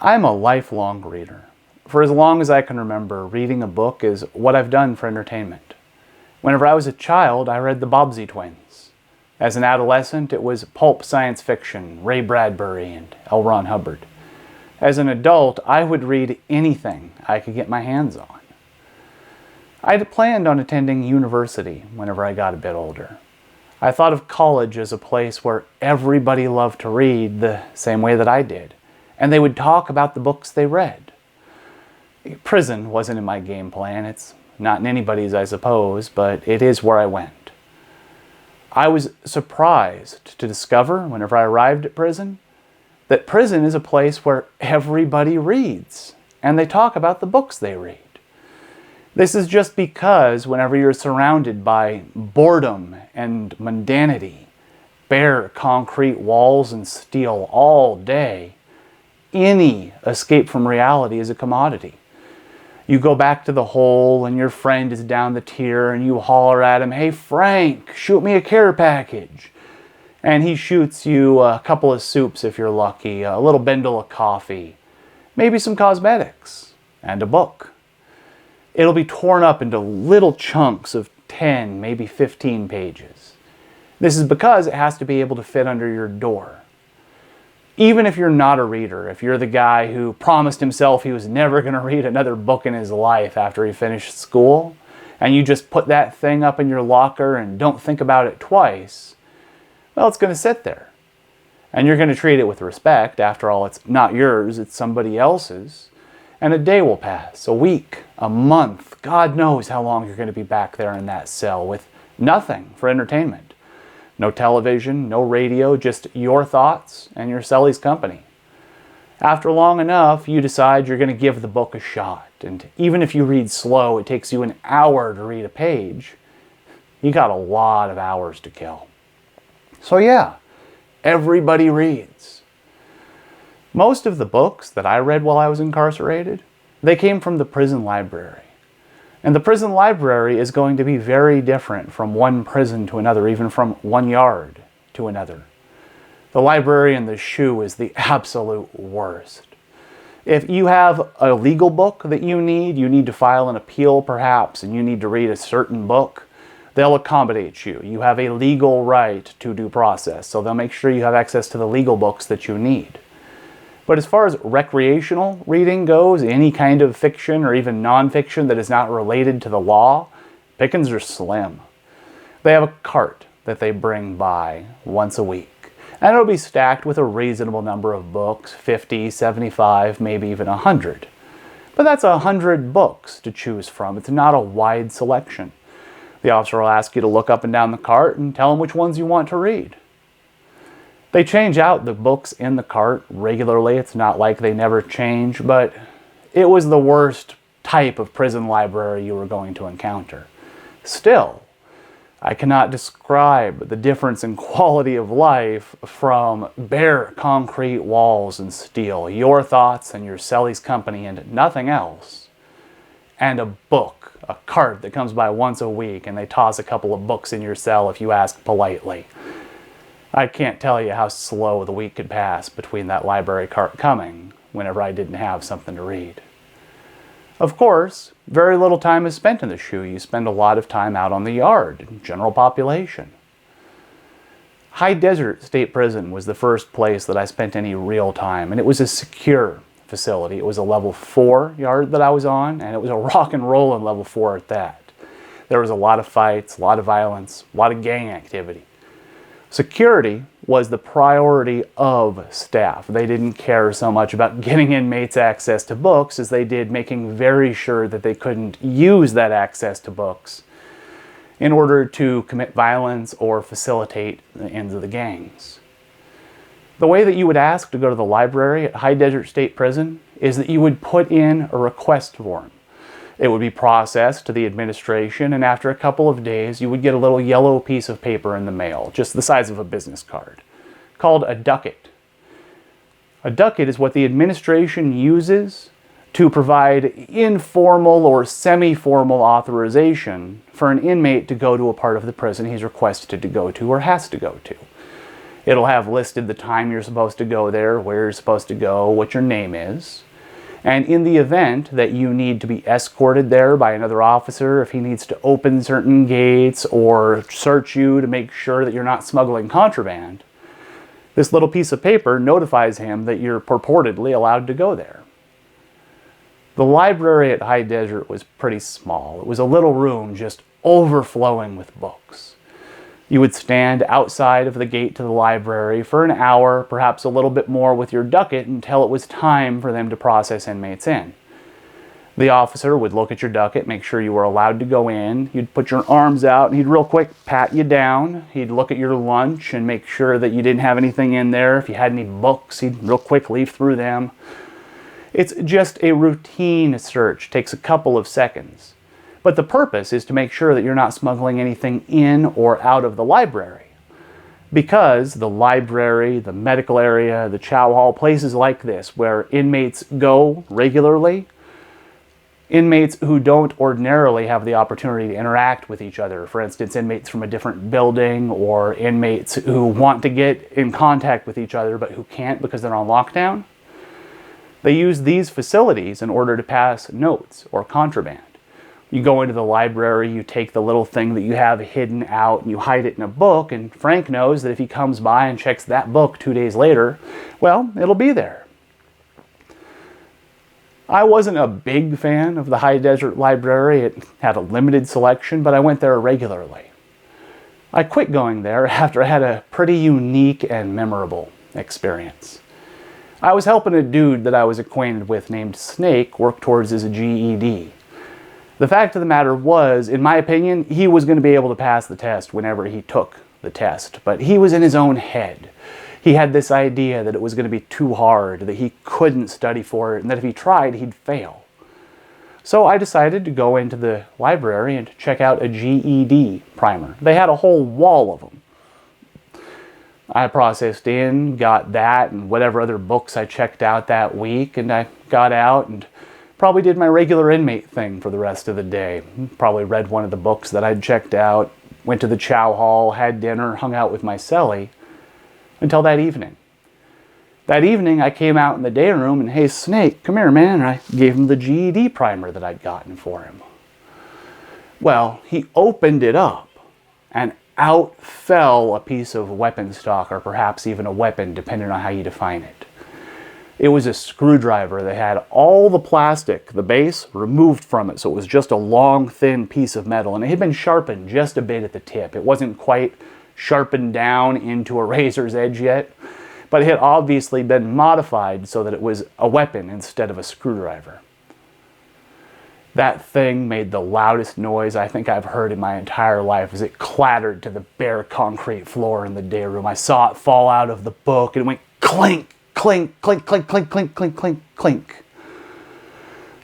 I'm a lifelong reader. For as long as I can remember, reading a book is what I've done for entertainment. Whenever I was a child, I read the Bobbsey Twins. As an adolescent, it was pulp science fiction, Ray Bradbury and L. Ron Hubbard. As an adult, I would read anything I could get my hands on. I had planned on attending university whenever I got a bit older. I thought of college as a place where everybody loved to read the same way that I did, and they would talk about the books they read. Prison wasn't in my game plan. It's not in anybody's, I suppose, but it is where I went. I was surprised to discover, whenever I arrived at prison, that prison is a place where everybody reads, and they talk about the books they read. This is just because whenever you're surrounded by boredom and mundanity, bare concrete walls and steel all day, any escape from reality is a commodity. You go back to the hole and your friend is down the tier and you holler at him, "Hey Frank, shoot me a care package." And he shoots you a couple of soups if you're lucky, a little bundle of coffee, maybe some cosmetics, and a book. It'll be torn up into little chunks of 10, maybe 15 pages. This is because it has to be able to fit under your door. Even if you're not a reader, if you're the guy who promised himself he was never going to read another book in his life after he finished school, and you just put that thing up in your locker and don't think about it twice, well, it's going to sit there. And you're going to treat it with respect. After all, it's not yours, it's somebody else's. And a day will pass, a week, a month, God knows how long you're going to be back there in that cell with nothing for entertainment. No television, no radio, just your thoughts and your cellie's company. After long enough, you decide you're going to give the book a shot. And even if you read slow, it takes you an hour to read a page. You got a lot of hours to kill. So yeah, everybody reads. Most of the books that I read while I was incarcerated, they came from the prison library. And the prison library is going to be very different from one prison to another, even from one yard to another. The library in the shoe is the absolute worst. If you have a legal book that you need to file an appeal perhaps, and you need to read a certain book, they'll accommodate you. You have a legal right to due process, so they'll make sure you have access to the legal books that you need. But as far as recreational reading goes, any kind of fiction or even nonfiction that is not related to the law, pickings are slim. They have a cart that they bring by once a week. And it'll be stacked with a reasonable number of books, 50, 75, maybe even 100. But that's 100 books to choose from. It's not a wide selection. The officer will ask you to look up and down the cart and tell him which ones you want to read. They change out the books in the cart regularly. It's not like they never change, but it was the worst type of prison library you were going to encounter. Still, I cannot describe the difference in quality of life from bare concrete walls and steel, your thoughts and your cellie's company and nothing else, and a book, a cart that comes by once a week and they toss a couple of books in your cell if you ask politely. I can't tell you how slow the week could pass between that library cart coming whenever I didn't have something to read. Of course, very little time is spent in the shoe. You spend a lot of time out on the yard, general population. High Desert State Prison was the first place that I spent any real time, and it was a secure facility. It was a level 4 yard that I was on, and it was a rock and roll in level 4 at that. There was a lot of fights, a lot of violence, a lot of gang activity. Security was the priority of staff. They didn't care so much about getting inmates access to books as they did making very sure that they couldn't use that access to books in order to commit violence or facilitate the ends of the gangs. The way that you would ask to go to the library at High Desert State Prison is that you would put in a request form. It would be processed to the administration, and after a couple of days, you would get a little yellow piece of paper in the mail, just the size of a business card, called a ducat. A ducat is what the administration uses to provide informal or semi-formal authorization for an inmate to go to a part of the prison he's requested to go to or has to go to. It'll have listed the time you're supposed to go there, where you're supposed to go, what your name is. And in the event that you need to be escorted there by another officer, if he needs to open certain gates or search you to make sure that you're not smuggling contraband, this little piece of paper notifies him that you're purportedly allowed to go there. The library at High Desert was pretty small. It was a little room just overflowing with books. You would stand outside of the gate to the library for an hour, perhaps a little bit more with your ducat until it was time for them to process inmates in. The officer would look at your ducat, make sure you were allowed to go in. You'd put your arms out and he'd real quick pat you down. He'd look at your lunch and make sure that you didn't have anything in there. If you had any books, he'd real quick leaf through them. It's just a routine search. It takes a couple of seconds. But the purpose is to make sure that you're not smuggling anything in or out of the library. Because the library, the medical area, the chow hall, places like this where inmates go regularly, inmates who don't ordinarily have the opportunity to interact with each other, for instance, inmates from a different building or inmates who want to get in contact with each other but who can't because they're on lockdown, they use these facilities in order to pass notes or contraband. You go into the library, you take the little thing that you have hidden out, and you hide it in a book, and Frank knows that if he comes by and checks that book 2 days later, well, it'll be there. I wasn't a big fan of the High Desert Library. It had a limited selection, but I went there regularly. I quit going there after I had a pretty unique and memorable experience. I was helping a dude that I was acquainted with named Snake work towards his GED. The fact of the matter was, in my opinion, he was going to be able to pass the test whenever he took the test, but he was in his own head. He had this idea that it was going to be too hard, that he couldn't study for it, and that if he tried, he'd fail. So I decided to go into the library and check out a GED primer. They had a whole wall of them. I processed in, got that, and whatever other books I checked out that week, and I got out and probably did my regular inmate thing for the rest of the day. Probably read one of the books that I'd checked out, went to the chow hall, had dinner, hung out with my cellie, until that evening. That evening, I came out in the day room and, hey, Snake, come here, man. And I gave him the GED primer that I'd gotten for him. Well, he opened it up, and out fell a piece of weapon stock, or perhaps even a weapon, depending on how you define it. It was a screwdriver that had all the plastic, the base, removed from it, so it was just a long, thin piece of metal, and it had been sharpened just a bit at the tip. It wasn't quite sharpened down into a razor's edge yet, but it had obviously been modified so that it was a weapon instead of a screwdriver. That thing made the loudest noise I think I've heard in my entire life as it clattered to the bare concrete floor in the day room. I saw it fall out of the book and it went clink, clink, clink, clink, clink, clink, clink, clink, clink.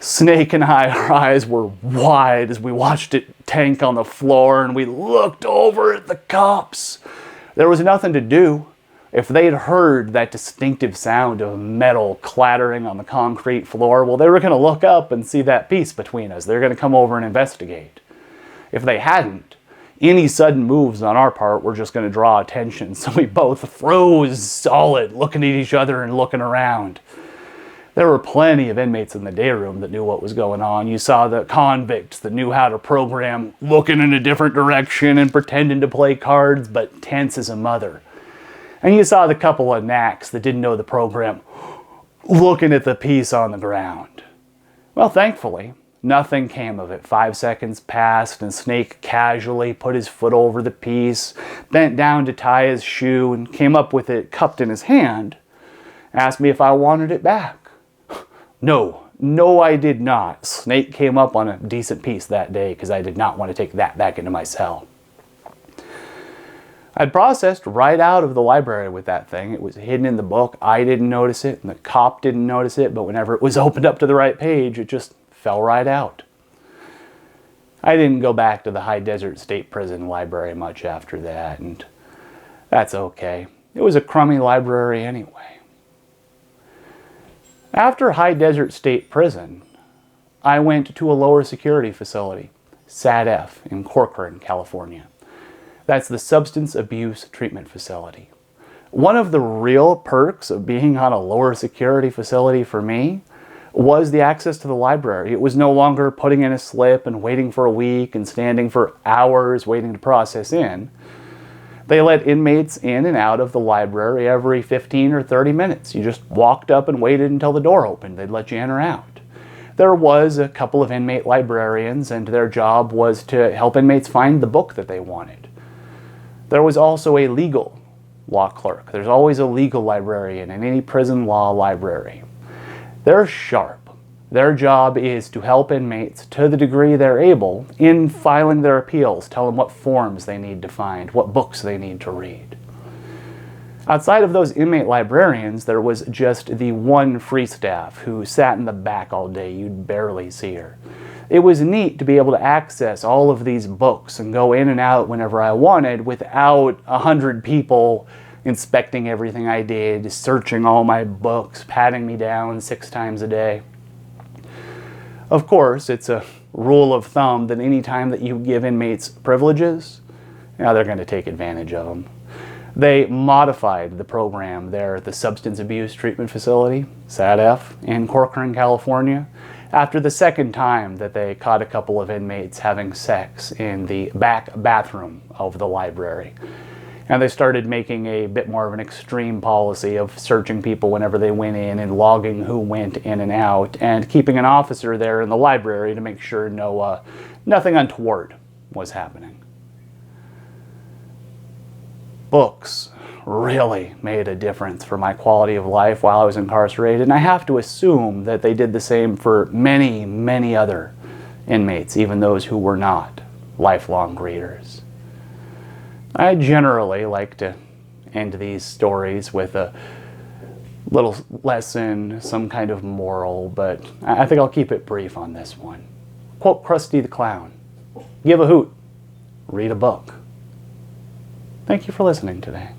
Snake and I, our eyes were wide as we watched it tank on the floor, and we looked over at the cops. There was nothing to do. If they'd heard that distinctive sound of metal clattering on the concrete floor, well, they were going to look up and see that piece between us. They're going to come over and investigate. If they hadn't, any sudden moves on our part were just going to draw attention, so we both froze solid, looking at each other and looking around. There were plenty of inmates in the day room that knew what was going on. You saw the convicts that knew how to program, looking in a different direction and pretending to play cards, but tense as a mother. And you saw the couple of knacks that didn't know the program, looking at the piece on the ground. Well, thankfully, nothing came of it. 5 seconds passed, and Snake casually put his foot over the piece, bent down to tie his shoe, and came up with it cupped in his hand, asked me if I wanted it back. No, I did not. Snake came up on a decent piece that day because I did not want to take that back into my cell. I'd processed right out of the library with that thing. It was hidden in the book. I didn't notice it, and the cop didn't notice it, but whenever it was opened up to the right page, it just fell right out. I didn't go back to the High Desert State Prison library much after that, and that's okay. It was a crummy library anyway. After High Desert State Prison, I went to a lower security facility, SADF, in Corcoran, California. That's the Substance Abuse Treatment Facility. One of the real perks of being on a lower security facility for me was the access to the library. It was no longer putting in a slip and waiting for a week and standing for hours waiting to process in. They let inmates in and out of the library every 15 or 30 minutes. You just walked up and waited until the door opened. They'd let you in or out. There was a couple of inmate librarians, and their job was to help inmates find the book that they wanted. There was also a legal law clerk. There's always a legal librarian in any prison law library. They're sharp. Their job is to help inmates to the degree they're able in filing their appeals, tell them what forms they need to find, what books they need to read. Outside of those inmate librarians, there was just the one free staff who sat in the back all day. You'd barely see her. It was neat to be able to access all of these books and go in and out whenever I wanted without 100 people inspecting everything I did, searching all my books, patting me down 6 times a day. Of course, it's a rule of thumb that any time that you give inmates privileges, they're going to take advantage of them. They modified the program there at the Substance Abuse Treatment Facility, SADF, in Corcoran, California, after the second time that they caught a couple of inmates having sex in the back bathroom of the library. And they started making a bit more of an extreme policy of searching people whenever they went in and logging who went in and out and keeping an officer there in the library to make sure nothing untoward was happening. Books really made a difference for my quality of life while I was incarcerated, and I have to assume that they did the same for many, many other inmates, even those who were not lifelong readers. I generally like to end these stories with a little lesson, some kind of moral, but I think I'll keep it brief on this one. Quote Krusty the Clown, "Give a hoot, read a book." Thank you for listening today.